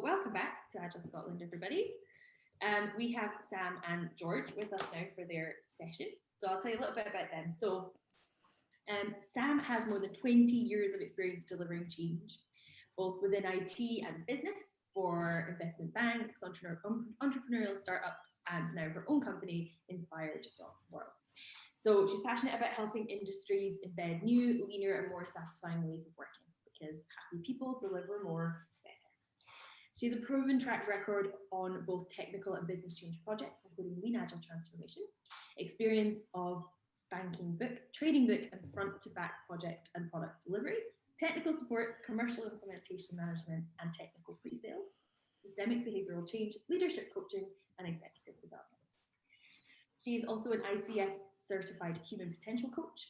So welcome back to Agile Scotland, everybody. We have Sam and George with us now for their session. So I'll tell you a little bit about them. So Sam has more than 20 years of experience delivering change, both within IT and business for investment banks, entrepreneurial startups, and now her own company, Inspired.World. So she's passionate about helping industries embed new, leaner, and more satisfying ways of working, because happy people deliver more better. She has a proven track record on both technical and business change projects, including Lean Agile transformation, experience of banking book, trading book, and front-to-back project and product delivery, technical support, commercial implementation management, and technical pre-sales, systemic behavioral change, leadership coaching, and executive development. She is also an ICF certified human potential coach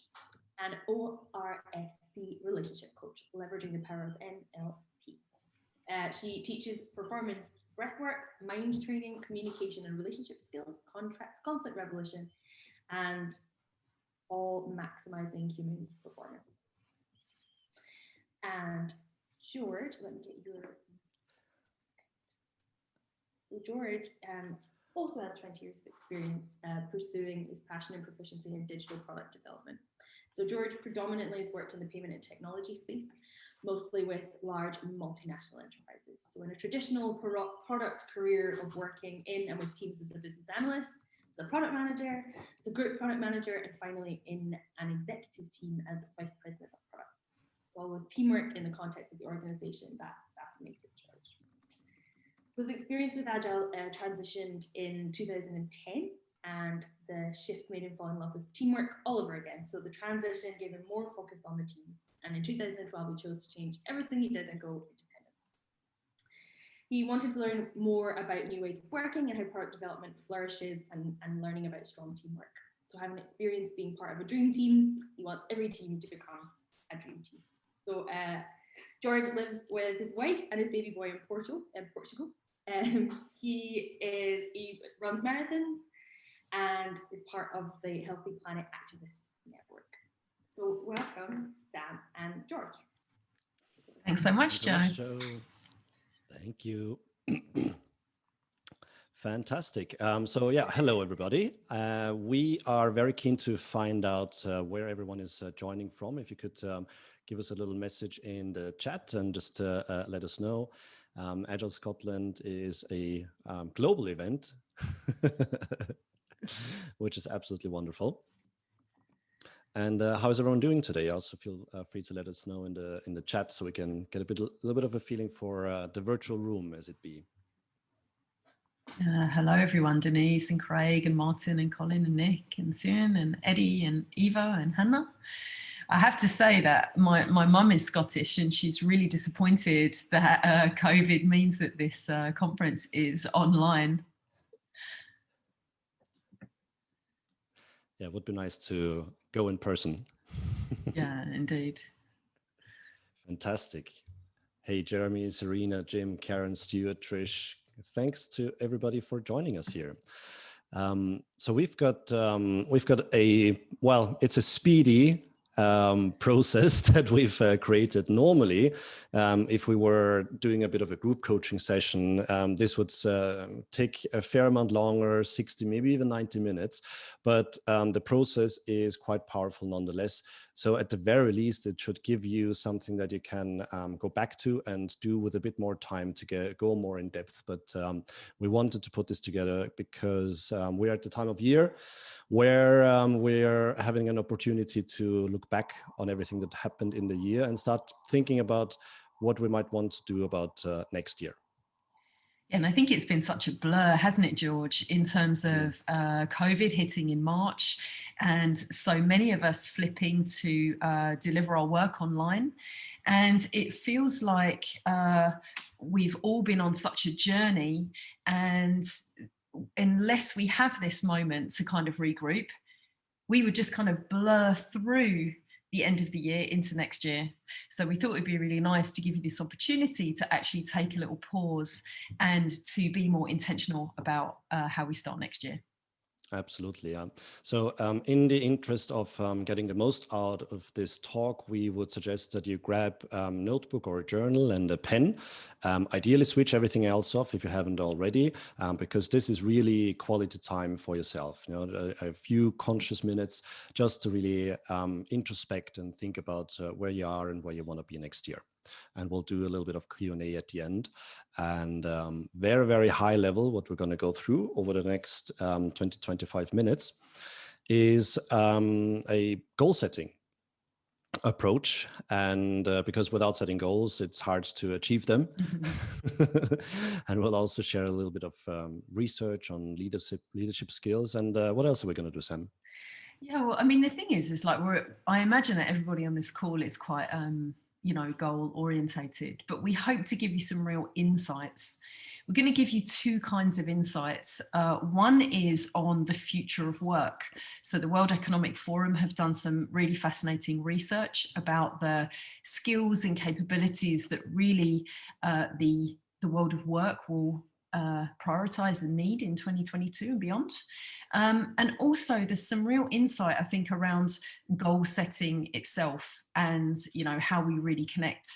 and ORSC relationship coach, leveraging the power of NLP. She teaches performance breathwork, mind training, communication and relationship skills, conflict resolution, and all maximizing human performance. And George, let me get your. So George also has 20 years of experience pursuing his passion and proficiency in digital product development. So George predominantly has worked in the payment and technology space, mostly with large multinational enterprises. So in a traditional product career of working in and with teams as a business analyst, as a product manager, as a group product manager, and finally in an executive team as vice president of products. So always teamwork in the context of the organization that fascinated George. So his experience with Agile transitioned in 2010, and the shift made him fall in love with teamwork all over again. So the transition gave him more focus on the teams. And in 2012, he chose to change everything he did and go independent. He wanted to learn more about new ways of working and how product development flourishes and learning about strong teamwork. So having experience being part of a dream team, he wants every team to become a dream team. So George lives with his wife and his baby boy in Portugal. He runs marathons and is part of the Healthy Planet Activist Network. So welcome, Sam and George. Thanks so much, Jo. Thank you. Fantastic. So yeah, hello everybody. We are very keen to find out where everyone is joining from. If you could give us a little message in the chat and just let us know. Agile Scotland is a global event, which is absolutely wonderful. And how is everyone doing today? Also feel free to let us know in the chat so we can get a little bit of a feeling for the virtual room as it be. Hello everyone, Denise and Craig and Martin and Colin and Nick and Sian and Eddie and Eva and Hannah. I have to say that my mum is Scottish and she's really disappointed that COVID means that this conference is online. Yeah, it would be nice to go in person. Yeah, indeed. Fantastic. Hey, Jeremy, Serena, Jim, Karen, Stuart, Trish. Thanks to everybody for joining us here. So we've got it's a speedy process that we've created. Normally, if we were doing a bit of a group coaching session, this would take a fair amount longer, 60, maybe even 90 minutes, but the process is quite powerful nonetheless. So at the very least, it should give you something that you can go back to and do with a bit more time to go more in depth. But we wanted to put this together because we're at the time of year where we're having an opportunity to look back on everything that happened in the year and start thinking about what we might want to do about next year. Yeah, and I think it's been such a blur, hasn't it, George, in terms of COVID hitting in March and so many of us flipping to deliver our work online. And it feels like we've all been on such a journey, and unless we have this moment to kind of regroup, we would just kind of blur through the end of the year into next year. So we thought it'd be really nice to give you this opportunity to actually take a little pause and to be more intentional about how we start next year. Absolutely, yeah. So in the interest of getting the most out of this talk, we would suggest that you grab a notebook or a journal and a pen. Ideally, switch everything else off if you haven't already, because this is really quality time for yourself. You know, a few conscious minutes just to really introspect and think about where you are and where you want to be next year. And we'll do a little bit of Q&A at the end. And very, very high level, what we're going to go through over the next 20, 25 minutes is a goal setting approach. And because without setting goals, it's hard to achieve them. And we'll also share a little bit of research on leadership skills. And what else are we going to do, Sam? Yeah, well, I mean, the thing is like I imagine that everybody on this call is quite, you know, goal orientated, but we hope to give you some real insights. We're going to give you two kinds of insights. One is on the future of work. So the World Economic Forum have done some really fascinating research about the skills and capabilities that really the world of work will prioritize and need in 2022 and beyond. And also there's some real insight, I think, around goal setting itself and, you know, how we really connect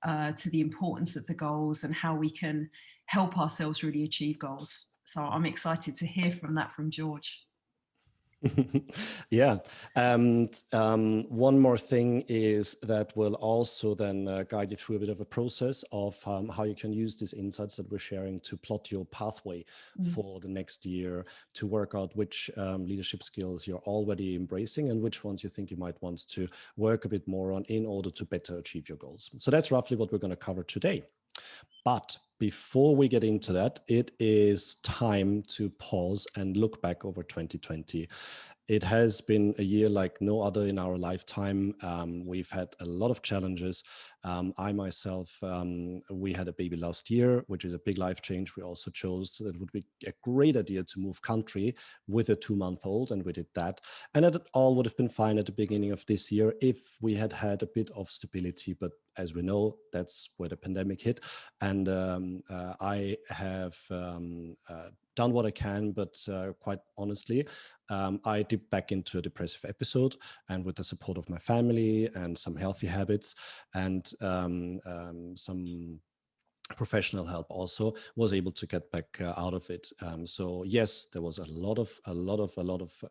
to the importance of the goals and how we can help ourselves really achieve goals. So I'm excited to hear from that from George. Yeah, and one more thing is that we'll also then guide you through a bit of a process of how you can use these insights that we're sharing to plot your pathway for the next year, to work out which leadership skills you're already embracing and which ones you think you might want to work a bit more on in order to better achieve your goals. So that's roughly what we're going to cover today. But before we get into that, it is time to pause and look back over 2020. It has been a year like no other in our lifetime. We've had a lot of challenges. I myself, we had a baby last year, which is a big life change. We also chose that it would be a great idea to move country with a 2-month-old, and we did that. And it all would have been fine at the beginning of this year if we had had a bit of stability. But as we know, that's where the pandemic hit. And I have done what I can, but quite honestly, I dipped back into a depressive episode, and with the support of my family and some healthy habits and some professional help also, was able to get back out of it. So yes, there was a lot of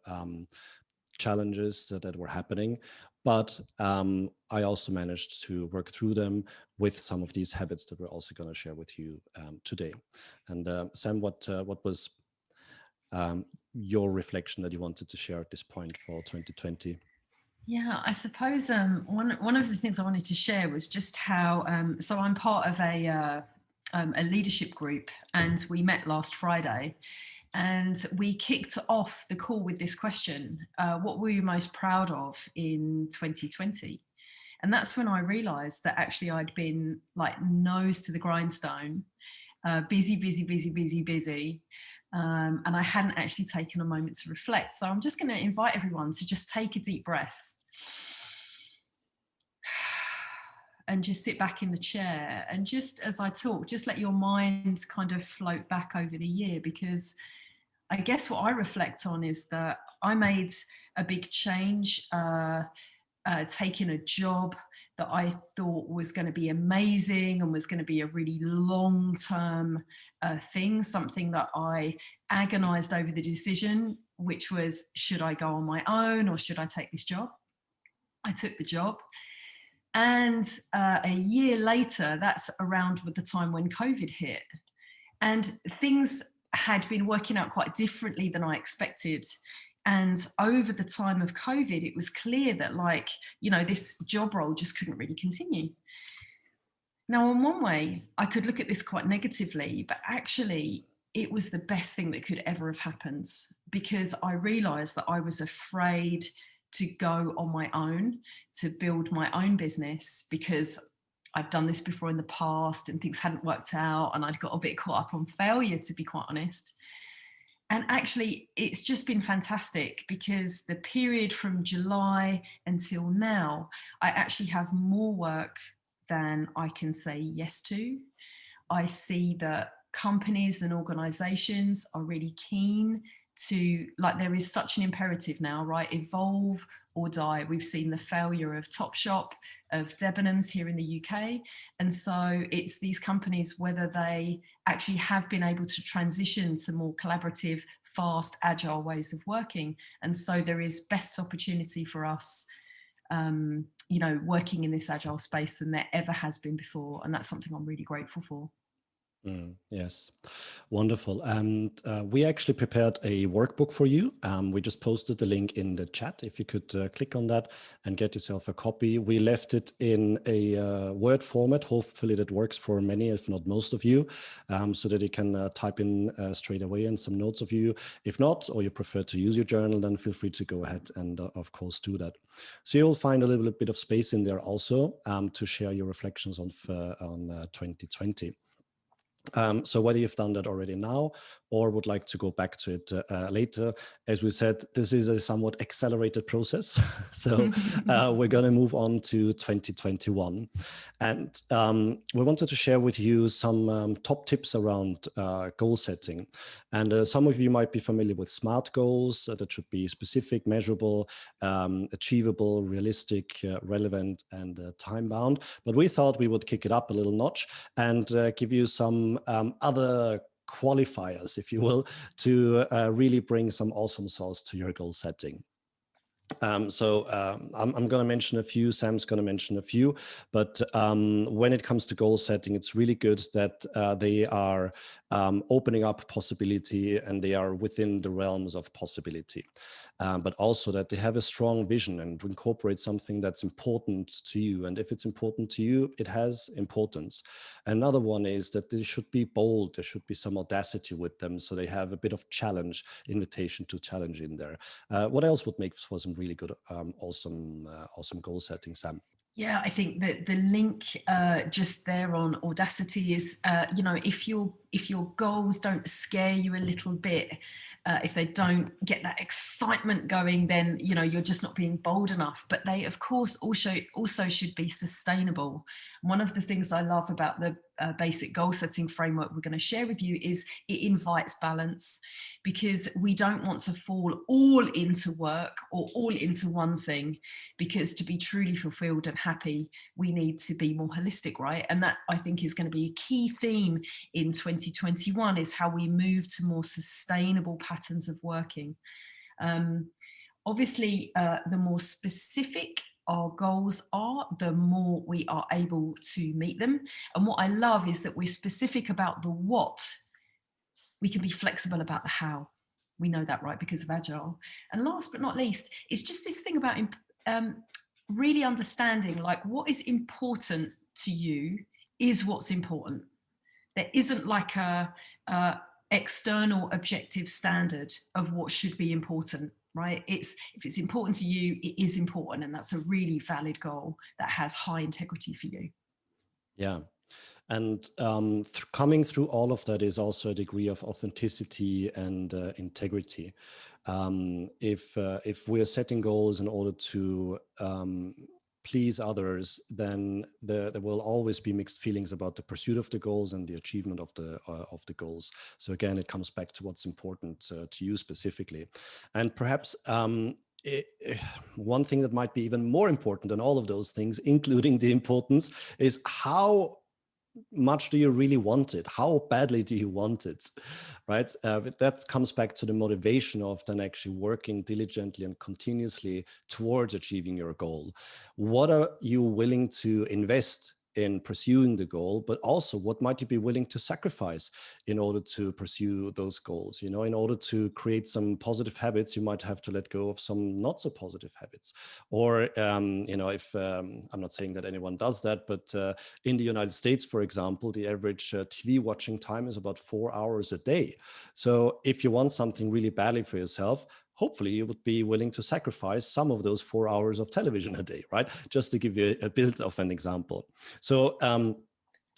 challenges that were happening, but I also managed to work through them with some of these habits that we're also going to share with you today. And Sam, what was your reflection that you wanted to share at this point for 2020? Yeah, I suppose one of the things I wanted to share was just how, so I'm part of a leadership group, and we met last Friday. And we kicked off the call with this question: what were you most proud of in 2020? And that's when I realized that actually I'd been like nose to the grindstone, busy. And I hadn't actually taken a moment to reflect. So I'm just going to invite everyone to just take a deep breath and just sit back in the chair. And just as I talk, just let your mind kind of float back over the year, because I guess what I reflect on is that I made a big change, taking a job that I thought was going to be amazing and was going to be a really long-term thing, something that I agonized over the decision, which was, should I go on my own or should I take this job? I took the job. And a year later, that's around with the time when COVID hit. And things had been working out quite differently than I expected. And over the time of COVID, it was clear that, like, you know, this job role just couldn't really continue. Now, in one way, I could look at this quite negatively, but actually it was the best thing that could ever have happened, because I realized that I was afraid to go on my own, to build my own business, because I'd done this before in the past and things hadn't worked out, and I'd got a bit caught up on failure, to be quite honest. And actually, it's just been fantastic, because the period from July until now, I actually have more work than I can say yes to. I see that companies and organizations are really keen to, like, there is such an imperative now, right? Evolve or die. We've seen the failure of Topshop, of Debenhams here in the UK. And so it's these companies, whether they actually have been able to transition to more collaborative, fast, agile ways of working. And so there is best opportunity for us, you know, working in this agile space than there ever has been before. And that's something I'm really grateful for. Yes, wonderful. And we actually prepared a workbook for you. We just posted the link in the chat. If you could click on that and get yourself a copy. We left it in a Word format. Hopefully that works for many, if not most of you, so that you can type in straight away and some notes of you. If not, or you prefer to use your journal, then feel free to go ahead and of course do that. So you'll find a little bit of space in there also to share your reflections on 2020. So whether you've done that already now or would like to go back to it later, as we said, this is a somewhat accelerated process. So we're going to move on to 2021. And we wanted to share with you some top tips around goal setting. And some of you might be familiar with SMART goals that should be specific, measurable, achievable, realistic, relevant, and time-bound. But we thought we would kick it up a little notch and give you some other qualifiers, if you will, to really bring some awesome sauce to your goal setting. I'm going to mention a few, Sam's going to mention a few, but when it comes to goal setting, it's really good that they are opening up possibility and they are within the realms of possibility. But also that they have a strong vision and incorporate something that's important to you. And if it's important to you, it has importance. Another one is that they should be bold. There should be some audacity with them. So they have a bit of challenge, invitation to challenge in there. What else would make for some really good, awesome goal setting, Sam? Yeah, I think that the link just there on audacity is, you know, if your goals don't scare you a little bit, if they don't get that excitement going, then, you know, you're just not being bold enough. But they, of course, also should be sustainable. One of the things I love about the basic goal setting framework we're going to share with you is it invites balance, because we don't want to fall all into work or all into one thing, because to be truly fulfilled and happy, we need to be more holistic, right? And that, I think, is going to be a key theme in 2021, is how we move to more sustainable patterns of working. Obviously, the more specific our goals are, the more we are able to meet them. And what I love is that we're specific about the what. We can be flexible about the how. We know that, right, because of Agile. And last but not least, it's just this thing about really understanding, like, what is important to you is what's important. There isn't like a external objective standard of what should be important, right? If it's important to you, it is important, and that's a really valid goal that has high integrity for you. Yeah. And coming through all of that is also a degree of authenticity and integrity. If we're setting goals in order to please others, then there will always be mixed feelings about the pursuit of the goals and the achievement of the goals. So again, it comes back to what's important to you specifically. And perhaps one thing that might be even more important than all of those things, including the importance, is how much do you really want it? How badly do you want it, right? That comes back to the motivation of then actually working diligently and continuously towards achieving your goal. What are you willing to invest in pursuing the goal, but also what might you be willing to sacrifice in order to pursue those goals? You know, in order to create some positive habits, you might have to let go of some not so positive habits. Or, you know, if I'm not saying that anyone does that, but in the United States, for example, the average TV watching time is about 4 hours a day. So if you want something really badly for yourself, hopefully you would be willing to sacrifice some of those 4 hours of television a day, right? Just to give you a bit of an example. So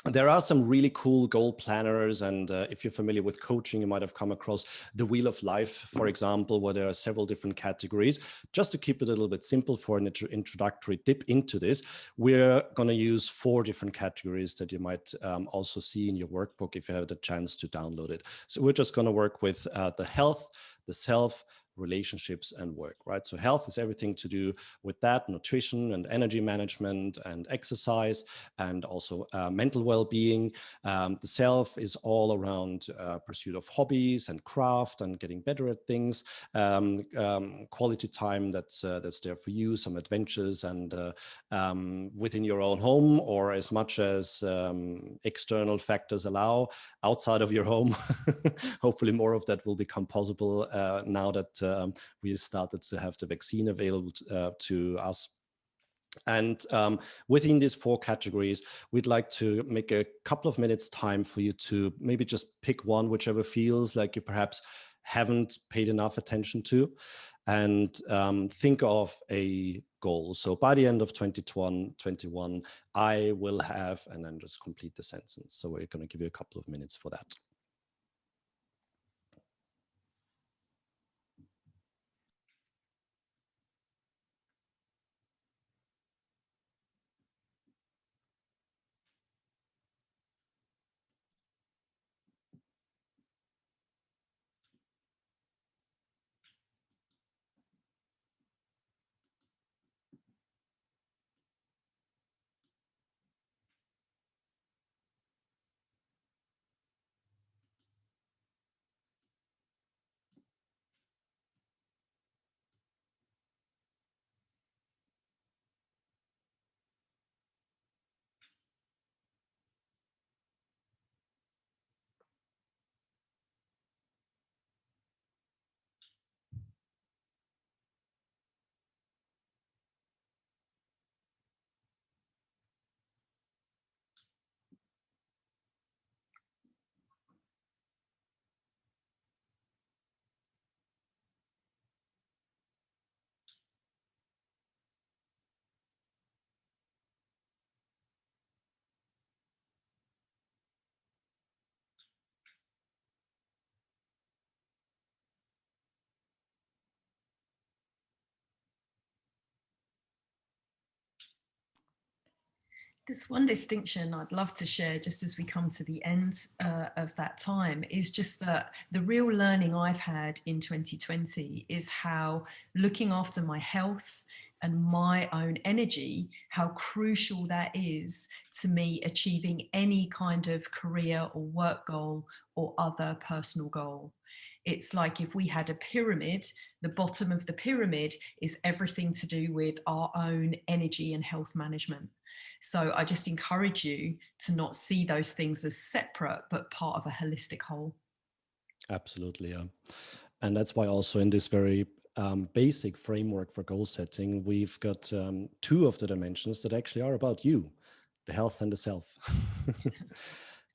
There are some really cool goal planners, and if you're familiar with coaching, you might have come across the Wheel of Life, for example, where there are several different categories. Just to keep it a little bit simple for an introductory dip into this, we're going to use 4 different categories that you might also see in your workbook if you have the chance to download it. So we're just going to work with the health, the self, relationships, and work, right? So health is everything to do with that, nutrition and energy management and exercise, and also mental well-being. The self is all around pursuit of hobbies and craft and getting better at things. Quality time that's there for you, some adventures, and within your own home, or as much as external factors allow outside of your home. Hopefully more of that will become possible now that we started to have the vaccine available to us. And within these 4 categories, we'd like to make a couple of minutes time for you to maybe just pick one, whichever feels like you perhaps haven't paid enough attention to, and think of a goal. So by the end of 2021, I will have, and then just complete the sentence. So we're going to give you a couple of minutes for that. There's one distinction I'd love to share just as we come to the end of that time, is just that the real learning I've had in 2020 is how looking after my health and my own energy, how crucial that is to me achieving any kind of career or work goal or other personal goal. It's like if we had a pyramid, the bottom of the pyramid is everything to do with our own energy and health management. So I just encourage you to not see those things as separate, but part of a holistic whole. Absolutely, yeah. And that's why also in this very basic framework for goal setting, we've got 2 of the dimensions that actually are about you, the health and the self.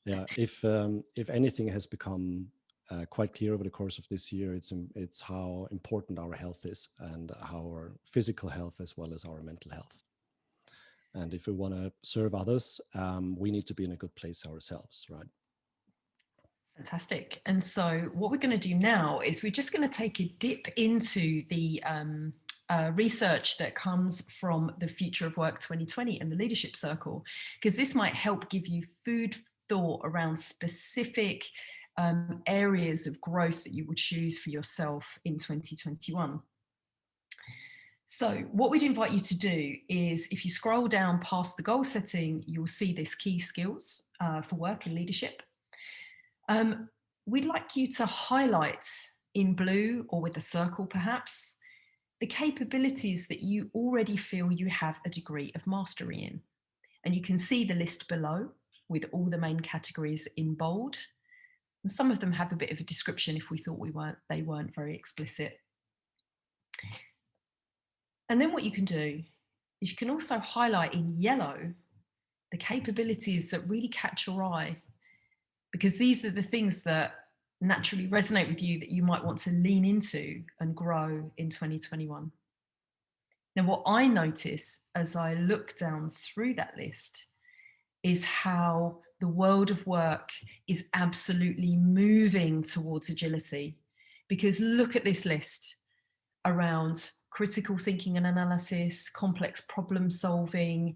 Yeah, if anything has become quite clear over the course of this year, it's how important our health is, and our physical health as well as our mental health. And if we want to serve others, we need to be in a good place ourselves, right? Fantastic. And so what we're going to do now is we're just going to take a dip into the research that comes from the Future of Work 2020 and the Leadership Circle, because this might help give you food for thought around specific areas of growth that you will choose for yourself in 2021. So what we'd invite you to do is, if you scroll down past the goal setting, you'll see this key skills for work and leadership. We'd like you to highlight in blue, or with a circle perhaps, the capabilities that you already feel you have a degree of mastery in. And you can see the list below with all the main categories in bold. And some of them have a bit of a description if we thought they weren't very explicit. And then what you can do is you can also highlight in yellow the capabilities that really catch your eye, because these are the things that naturally resonate with you that you might want to lean into and grow in 2021. Now, what I notice as I look down through that list is how the world of work is absolutely moving towards agility. Because look at this list around critical thinking and analysis, complex problem solving,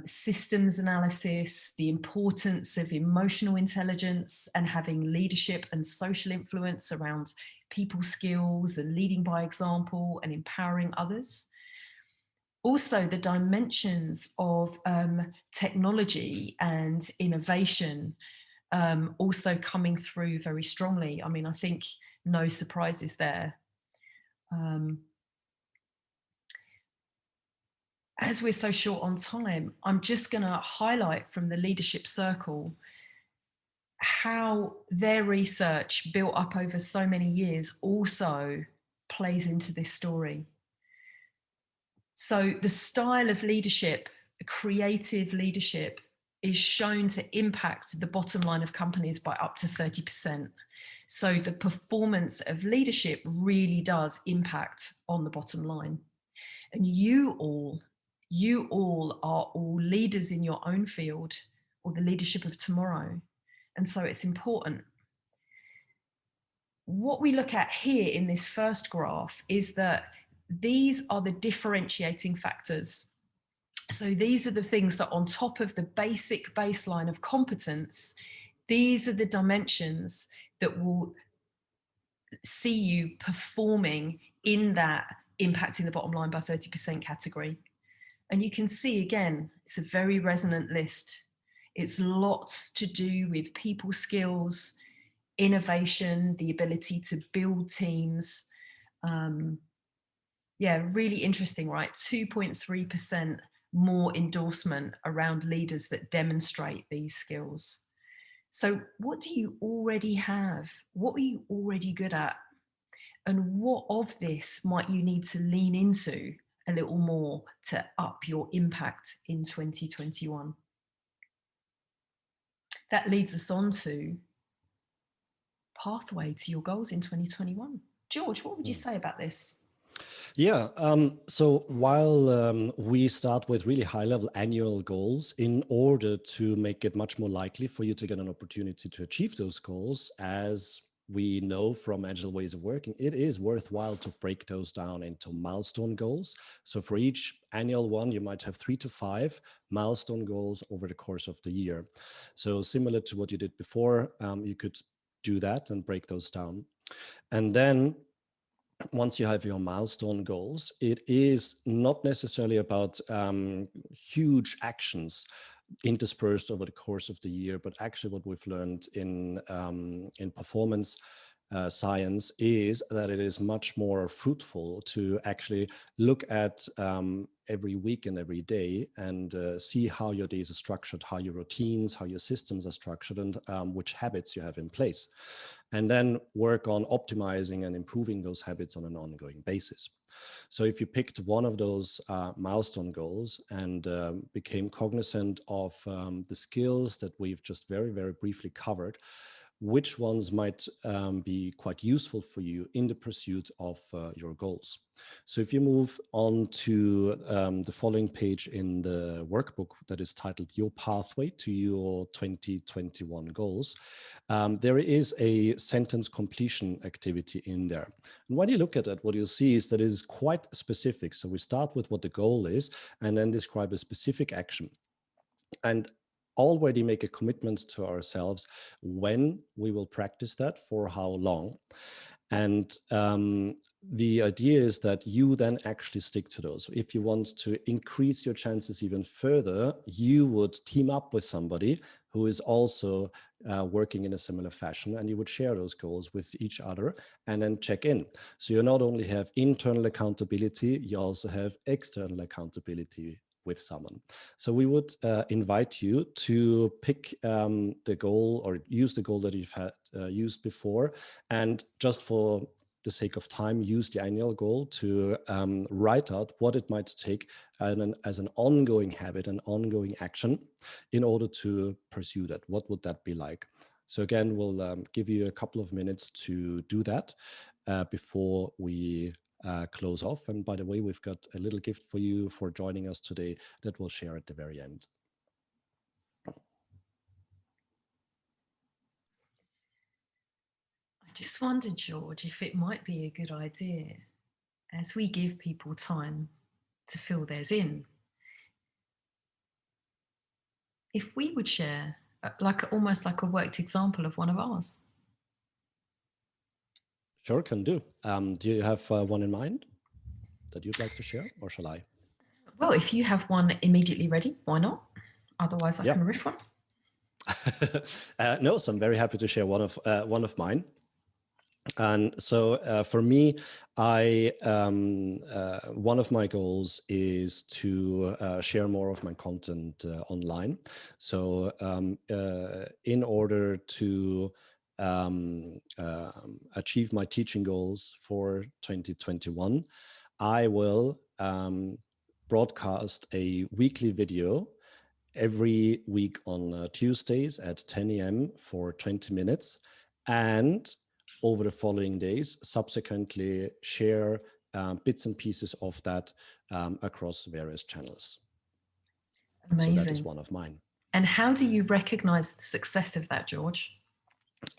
systems analysis, the importance of emotional intelligence and having leadership and social influence around people skills and leading by example and empowering others. Also, the dimensions of technology and innovation also coming through very strongly. I mean, I think no surprises there. As we're so short on time, I'm just going to highlight from the leadership circle how their research built up over so many years also plays into this story. So the style of leadership, creative leadership, is shown to impact the bottom line of companies by up to 30%. So the performance of leadership really does impact on the bottom line. And you all are all leaders in your own field or the leadership of tomorrow. And so it's important. What we look at here in this first graph is that these are the differentiating factors. So these are the things that on top of the basic baseline of competence, these are the dimensions that will see you performing in that impacting the bottom line by 30% category. And you can see again, it's a very resonant list. It's lots to do with people skills, innovation, the ability to build teams. Yeah, really interesting, right? 2.3% more endorsement around leaders that demonstrate these skills. So what do you already have? What are you already good at? And what of this might you need to lean into a little more to up your impact in 2021? That leads us on to pathway to your goals in 2021. George, what would you say about this? Yeah, so while we start with really high-level annual goals, in order to make it much more likely for you to get an opportunity to achieve those goals, as we know from Agile ways of working, it is worthwhile to break those down into milestone goals. So for each annual one, you might have 3 to 5 milestone goals over the course of the year. So similar to what you did before, you could do that and break those down. And then once you have your milestone goals, it is not necessarily about huge actions interspersed over the course of the year, but actually what we've learned in performance science is that it is much more fruitful to actually look at every week and every day and see how your days are structured, how your routines, how your systems are structured, and which habits you have in place. And then work on optimizing and improving those habits on an ongoing basis. So if you picked one of those milestone goals and became cognizant of the skills that we've just very, very briefly covered, which ones might be quite useful for you in the pursuit of your goals. So if you move on to the following page in the workbook that is titled Your Pathway to Your 2021 Goals, there is a sentence completion activity in there. And when you look at it, what you'll see is that it is quite specific. So we start with what the goal is and then describe a specific action. And already make a commitment to ourselves when we will practice that, for how long. And the idea is that you then actually stick to those. If you want to increase your chances even further, you would team up with somebody who is also working in a similar fashion, and you would share those goals with each other and then check in. So you not only have internal accountability, you also have external accountability with someone. So we would invite you to pick the goal or use the goal that you've had used before, and just for the sake of time, use the annual goal to write out what it might take as an ongoing habit, an ongoing action in order to pursue that. What would that be like? So again, we'll give you a couple of minutes to do that before we close off. And by the way, we've got a little gift for you for joining us today that we'll share at the very end. just wondered, George, if it might be a good idea, as we give people time to fill theirs in, if we would share almost like a worked example of one of ours. Sure, can do. Do you have one in mind that you'd like to share, or shall I? Well, if you have one immediately ready, why not? Otherwise, I can riff one. No, so I'm very happy to share one of mine. And so for me, one of my goals is to share more of my content online. So in order to achieve my teaching goals for 2021, I will broadcast a weekly video every week on Tuesdays at 10 a.m. for 20 minutes. And over the following days, subsequently share bits and pieces of that across various channels. Amazing. So that is one of mine. And how do you recognize the success of that, George?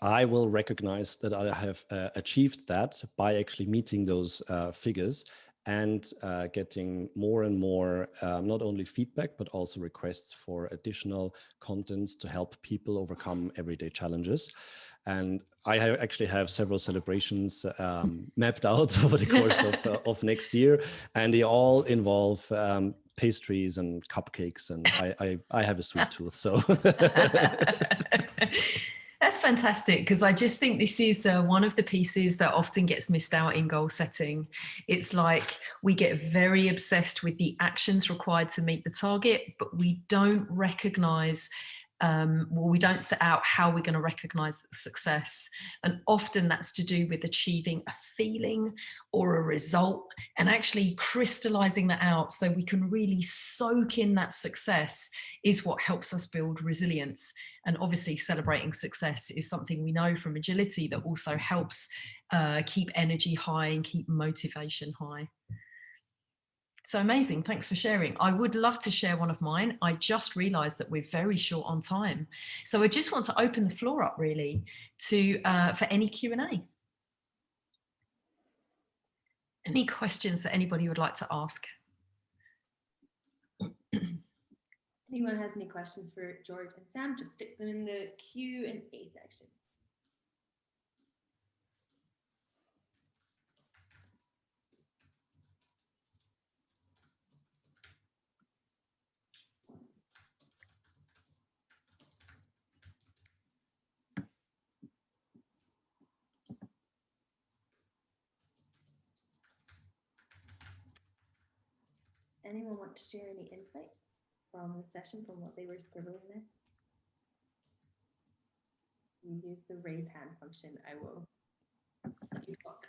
I will recognize that I have achieved that by actually meeting those figures and getting more and more, not only feedback, but also requests for additional content to help people overcome everyday challenges. And I actually have several celebrations mapped out over the course of next year, and they all involve pastries and cupcakes, and I have a sweet tooth, so. That's fantastic, because I just think this is one of the pieces that often gets missed out in goal setting. It's like we get very obsessed with the actions required to meet the target, but we don't recognize we don't set out how we're going to recognize success. And often that's to do with achieving a feeling or a result and actually crystallizing that out so we can really soak in that success is what helps us build resilience. And obviously celebrating success is something we know from agility that also helps keep energy high and keep motivation high. So amazing. Thanks for sharing. I would love to share one of mine. I just realized that we're very short on time. So I just want to open the floor up really to for any Q&A. Any questions that anybody would like to ask? Anyone has any questions for George and Sam, just stick them in the Q&A section. Anyone want to share any insights from the session, from what they were scribbling there? You use the raise hand function. I will let you talk.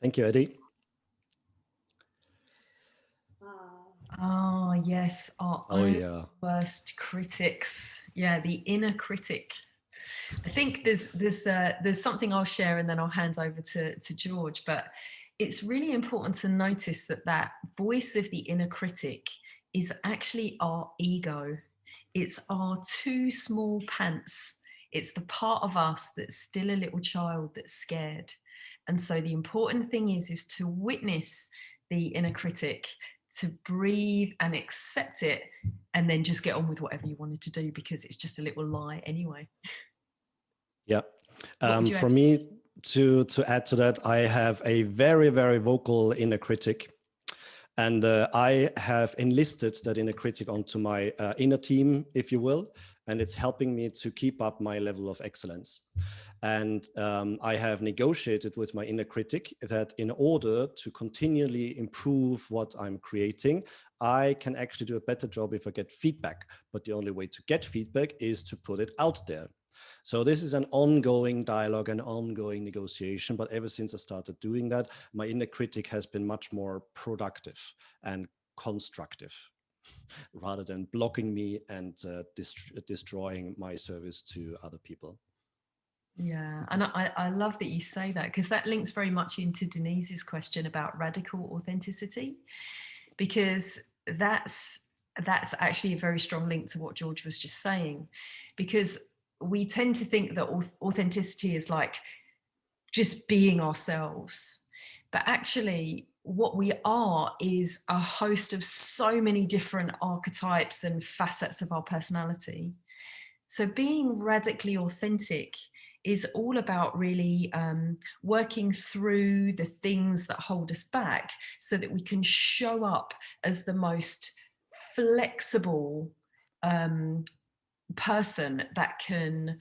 Thank you, Eddie. Oh, yes. Our worst critics. Yeah, the inner critic. I think there's something I'll share and then I'll hand over to George, but it's really important to notice that that voice of the inner critic is actually our ego. It's our too small pants. It's the part of us that's still a little child that's scared. And so the important thing is to witness the inner critic, to breathe and accept it, and then just get on with whatever you wanted to do because it's just a little lie anyway. Yeah. For me, to add to that, I have a very, very vocal inner critic. And I have enlisted that inner critic onto my inner team, if you will, and it's helping me to keep up my level of excellence. And I have negotiated with my inner critic that in order to continually improve what I'm creating, I can actually do a better job if I get feedback. But the only way to get feedback is to put it out there. So this is an ongoing dialogue, an ongoing negotiation. But ever since I started doing that, my inner critic has been much more productive and constructive rather than blocking me and destroying my service to other people. Yeah, and I love that you say that, because that links very much into Denise's question about radical authenticity, because that's actually a very strong link to what George was just saying, because we tend to think that authenticity is like just being ourselves. But actually, what we are is a host of so many different archetypes and facets of our personality. So being radically authentic is all about really working through the things that hold us back so that we can show up as the most flexible person that can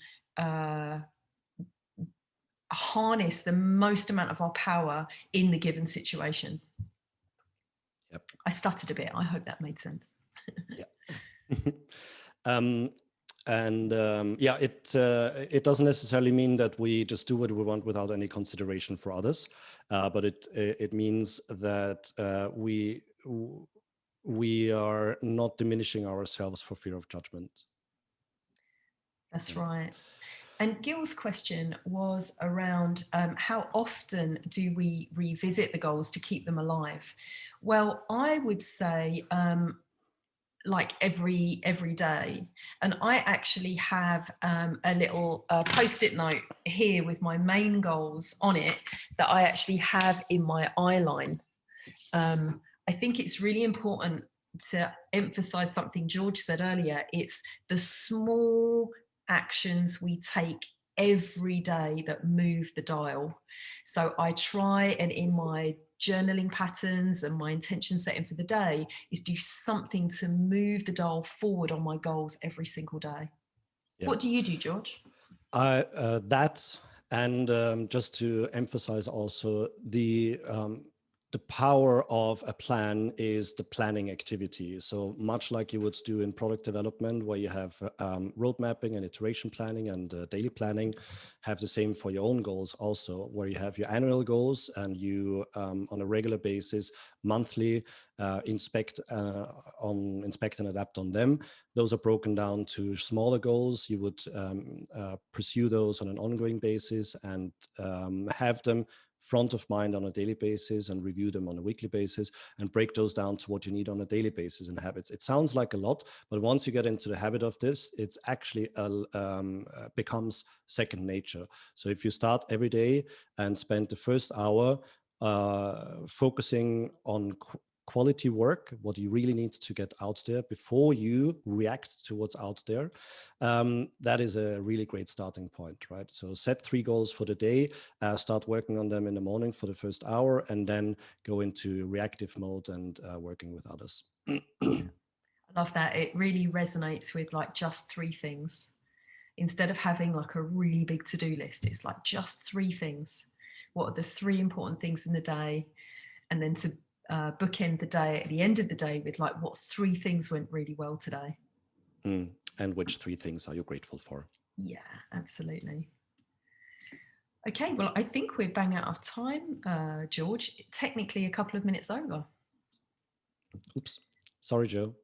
harness the most amount of our power in the given situation. Yep. I stuttered a bit. I hope that made sense. Yeah. It doesn't necessarily mean that we just do what we want without any consideration for others, but it means that we are not diminishing ourselves for fear of judgment. That's right. And Gil's question was around how often do we revisit the goals to keep them alive? Well, I would say like every day. And I actually have a little post-it note here with my main goals on it that I actually have in my eye line. I think it's really important to emphasize something George said earlier. It's the small actions we take every day that move the dial. So I try, and in my journaling patterns and my intention setting for the day, is do something to move the dial forward on my goals every single day. Yeah. What do you do, George? Just to emphasize also the power of a plan is the planning activity. So much like you would do in product development, where you have road mapping and iteration planning and daily planning, have the same for your own goals also, where you have your annual goals and you on a regular basis, monthly, inspect and adapt on them. Those are broken down to smaller goals. You would pursue those on an ongoing basis and have them front of mind on a daily basis and review them on a weekly basis and break those down to what you need on a daily basis and habits. It sounds like a lot, but once you get into the habit of this, it's actually becomes second nature. So if you start every day and spend the first hour focusing on quality work, what you really need to get out there before you react to what's out there, that is a really great starting point, right? So set 3 goals for the day, start working on them in the morning for the first hour, and then go into reactive mode and working with others. I love that. It really resonates with like just 3 things. Instead of having like a really big to-do list, it's like just 3 things. What are the 3 important things in the day? And then to bookend the day at the end of the day with like what 3 things went really well today. And which 3 things are you grateful for? Yeah, absolutely. Okay, well, I think we're bang out of time, George. Technically a couple of minutes over. Oops. Sorry, Joe.